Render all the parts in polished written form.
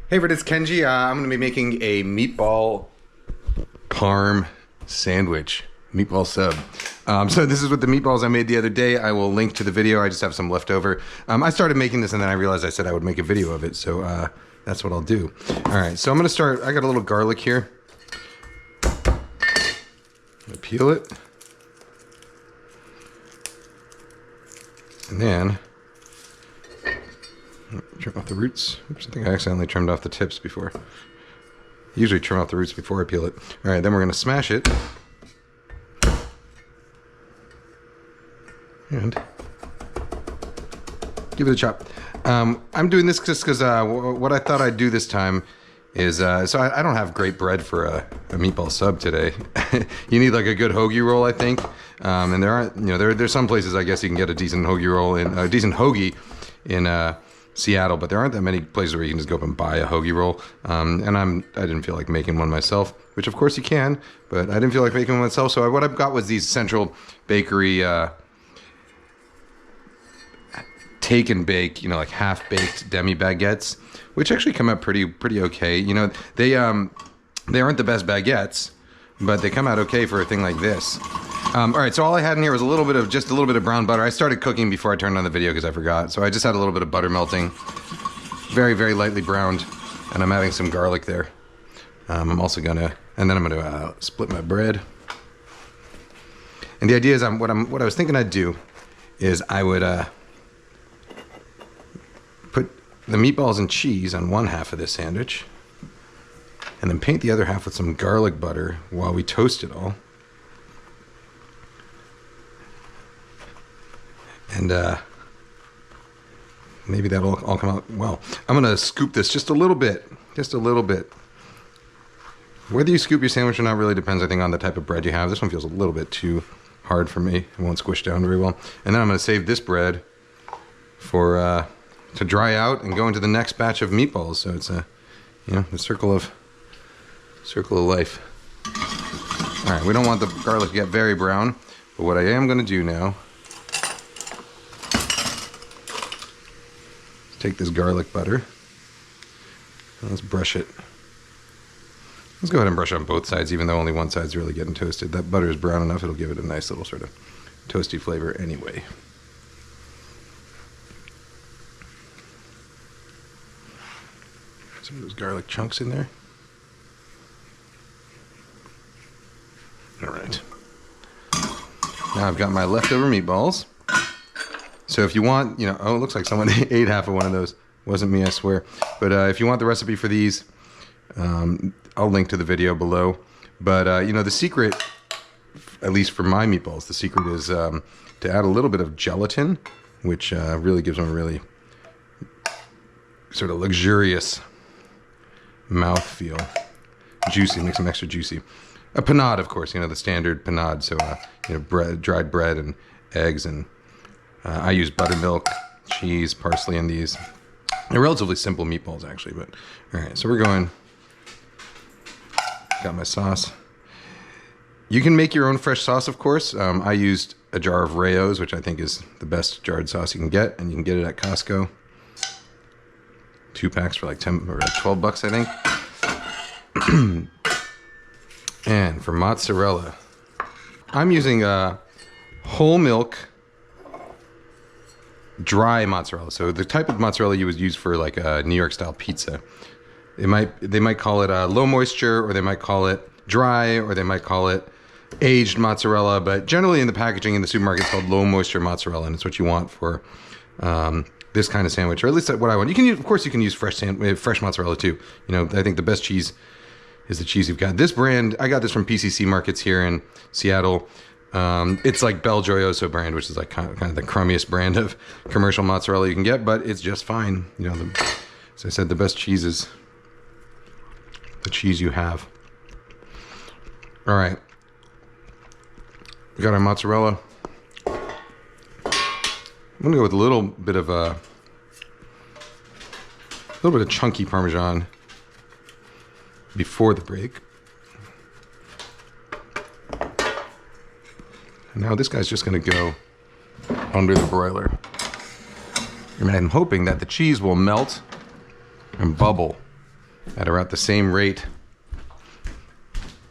Hey everybody, it's Kenji. I'm going to be making a meatball parm sandwich, meatball sub. So this is with the meatballs I made the other day. I will link to the video. I just have some left over. I started making this and then I realized I said I would make a video of it. So that's what I'll do. All right, so I'm going to start. I got a little garlic here. I'm going to peel it. And then trim off the roots. Oops, I think I accidentally trimmed off the tips before. Usually trim off the roots before I peel it. All right, then we're going to smash it. And give it a chop. I'm doing this just because what I thought I'd do this time is, so I don't have great bread for a meatball sub today. You need like a good hoagie roll, I think. And there aren't, there's some places I guess you can get a decent hoagie roll in, a decent hoagie in Seattle, but there aren't that many places where you can just go up and buy a hoagie roll. And I didn't feel like making one myself, which of course you can, but I didn't feel like making one myself. So what I've got was these Central Bakery take and bake, like half-baked demi baguettes, which actually come out pretty okay. They aren't the best baguettes, but they come out okay for a thing like this. All right, so all I had in here was just a little bit of brown butter. I started cooking before I turned on the video because I forgot. So I just had a little bit of butter melting, very, very lightly browned, and I'm adding some garlic there. I'm also gonna, and then I'm gonna split my bread. And the idea is, what I was thinking I'd do is I would put the meatballs and cheese on one half of this sandwich, and then paint the other half with some garlic butter while we toast it all. And maybe that'll all come out well. I'm gonna scoop this just a little bit. Whether you scoop your sandwich or not really depends, I think, on the type of bread you have. This one feels a little bit too hard for me. It won't squish down very well. And then I'm gonna save this bread for to dry out and go into the next batch of meatballs. So it's the circle of life. All right, we don't want the garlic to get very brown, but what I am gonna do now, take this garlic butter, and let's brush it. Let's go ahead and brush on both sides, even though only one side's really getting toasted. That butter is brown enough, it'll give it a nice little sort of toasty flavor anyway. Some of those garlic chunks in there. All right. Now I've got my leftover meatballs. So if you want, oh, it looks like someone ate half of one of those. Wasn't me, I swear. But if you want the recipe for these, I'll link to the video below. But, the secret, at least for my meatballs, the secret is to add a little bit of gelatin, which really gives them a really sort of luxurious mouthfeel. Juicy, makes them extra juicy. A panade, of course, the standard panade. So, dried bread and eggs, and I use buttermilk, cheese, parsley in these. They're relatively simple meatballs, actually, but all right, so we're going. Got my sauce. You can make your own fresh sauce, of course. I used a jar of Rayo's, which I think is the best jarred sauce you can get, and you can get it at Costco. 2 packs for like 10 or 12 bucks, I think. And for mozzarella, I'm using whole milk dry mozzarella. So the type of mozzarella you would use for like a New York style pizza. They might call it low moisture, or they might call it dry, or they might call it aged mozzarella. But generally in the packaging in the supermarket, it's called low moisture mozzarella, and it's what you want for this kind of sandwich, or at least what I want. You can use, of course, you can use fresh mozzarella too. I think the best cheese is the cheese you've got. This brand, I got this from PCC Markets here in Seattle. It's like Bel Gioioso brand, which is like kind of the crummiest brand of commercial mozzarella you can get, but it's just fine. As I said, the best cheese is the cheese you have. All right, we got our mozzarella. I'm gonna go with a little bit of chunky Parmesan before the break. And now this guy's just gonna go under the broiler. And I'm hoping that the cheese will melt and bubble at around the same rate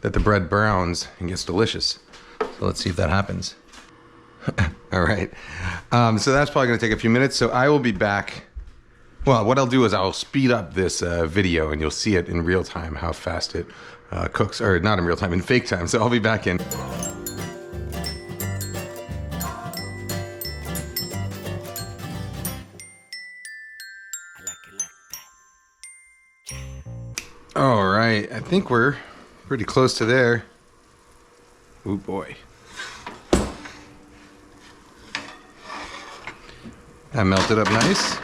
that the bread browns and gets delicious. So let's see if that happens. All right. So that's probably going to take a few minutes. So I will be back. Well, what I'll do is I'll speed up this video and you'll see it in real time, how fast it cooks, or not in real time, in fake time. So I'll be back in. All right, I think we're pretty close to there. Oh boy. That melted up nice.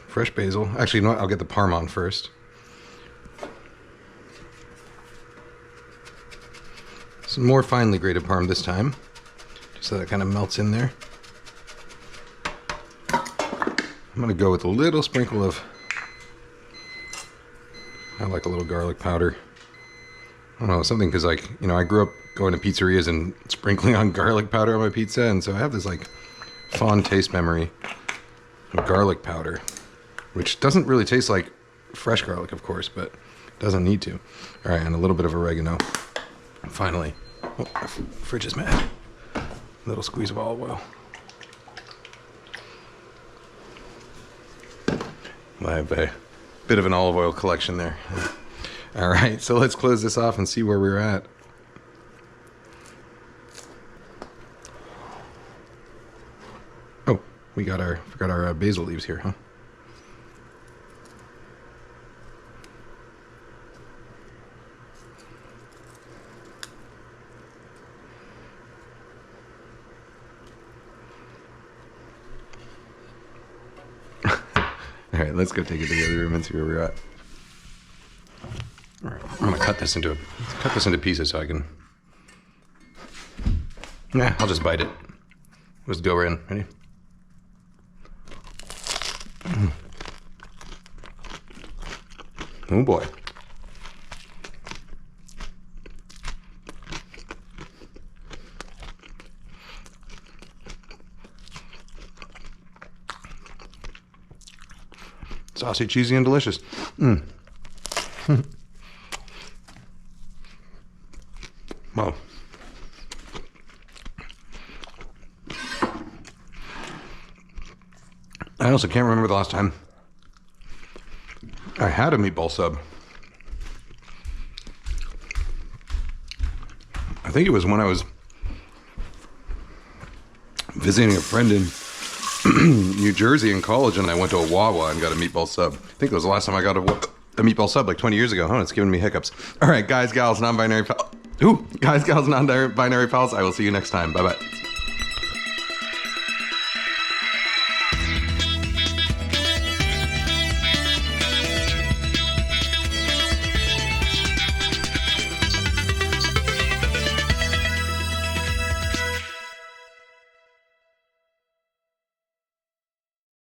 Fresh basil. Actually, you know what? I'll get the Parm on first. Some more finely grated Parm this time, just so that it kind of melts in there. I'm gonna go with a little sprinkle of, I like a little garlic powder. I don't know, something, because like, you know, I grew up going to pizzerias and sprinkling on garlic powder on my pizza, and so I have this like fond taste memory of garlic powder, which doesn't really taste like fresh garlic, of course, but doesn't need to. All right, and a little bit of oregano. And finally, oh, my fridge is mad. A little squeeze of olive oil. I have a bit of an olive oil collection there. All right, so let's close this off and see where we're at. Oh, we got forgot our basil leaves here, huh? All right, let's go take it to the other room and see where we're at. All right, I'm gonna cut this into pieces so I can. Nah, I'll just bite it. Let's go in. Ready? Oh boy. Saucy, cheesy, and delicious. Wow. I also can't remember the last time I had a meatball sub. I think it was when I was visiting a friend in New Jersey in college, and I went to a Wawa and got a meatball sub. I think it was the last time I got a meatball sub, like 20 years ago. It's giving me hiccups. All right, guys, gals, non-binary pals. I will see you next time. Bye-bye.